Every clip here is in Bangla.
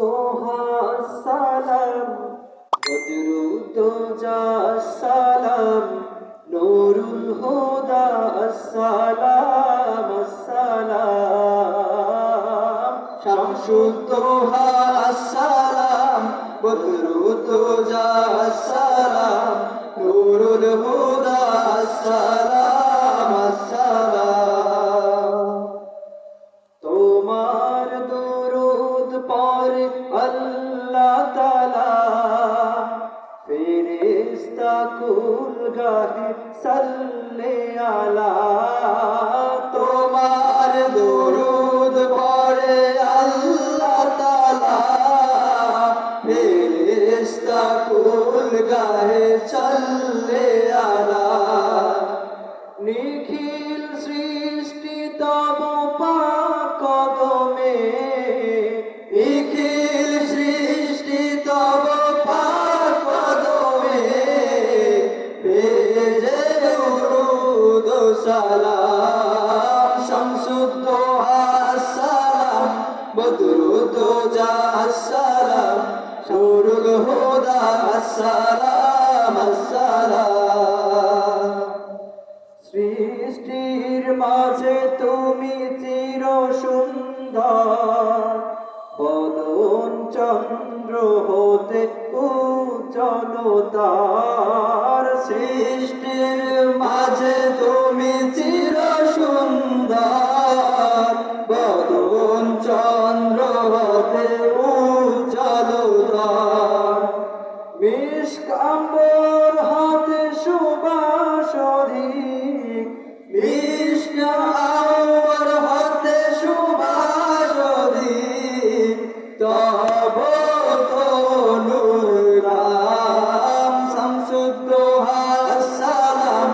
তোহা সালাম বদরুদ্দোজা সালাম নূরুল হুদা সালাম সালাম শামসুদ্দোহা সালাম বদরুদ্দোজা সালাম নূরুল হুদা সালাম সালাম তোমার দুরুদ পড়ে আল্লাহ তাআলা ফেরেশতা কুল গাহে সাল্লে আলা তোমার দুরুদ পড়ে আল্লাহ তাআলা ফেরেশতা কুল গাহে সাল্লে আলা নিখিল সৃষ্টি তব পাক কদমে নিখিল সৃষ্টি তব পাক কদমে ভেজে দুরূদ ও সালাম শামসুদ্দোহা সালাম বদরুদ্দোজা সালাম নূরুল হুদা সালাম সালাম সৃষ্টির মাঝে তুমি চির সুন্দর বদন চন্দ্র হতে উজ্জ্বলতার সৃষ্টির মাঝে তুমি চির সুন্দর বদন চন্দ্র হতে উজ্জ্বলতার মিশকাম্বর হাতে সুবাস অধিক মিশকাম্বর হাতে সুবাস অধিক তব তনুর নাম শামসুদ্দোহা সালাম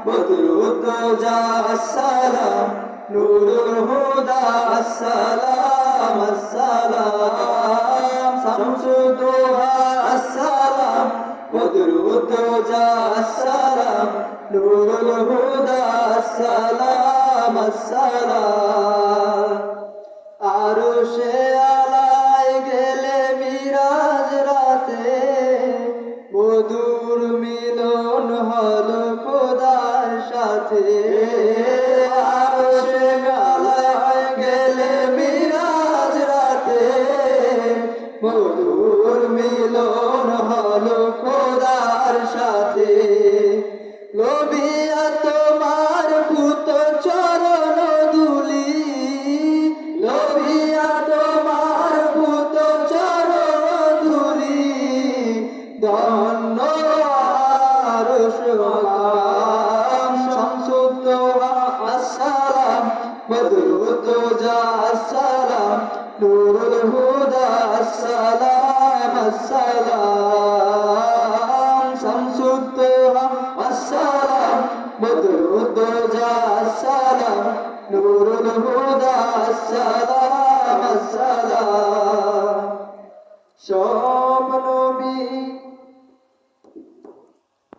বদরুদ্দোজা সালাম নূরুল হুদা সালাম সালাম শামসুদ্দোহা সালাম বদরুদ্দোজা সালাম নূরুল হুদা সালাম সালাম আরশে আলায় গেলে মিরাজ রাতে মধুর মিলন হলো খোদার সাথে আরশে আলায় গেলে মিরাজ রাতে মধুর মিলন হলো খোদার সাথে লোভিয়া তোমার পুত চরণ দুলি লোভিয়া তোমার পুত চরণ দুলি ধন্য আরশ মাকাম শামসুদ্দোহা সালাম বদরুদ্দোজা সালাম নূরুল হুদা সালাম সালাম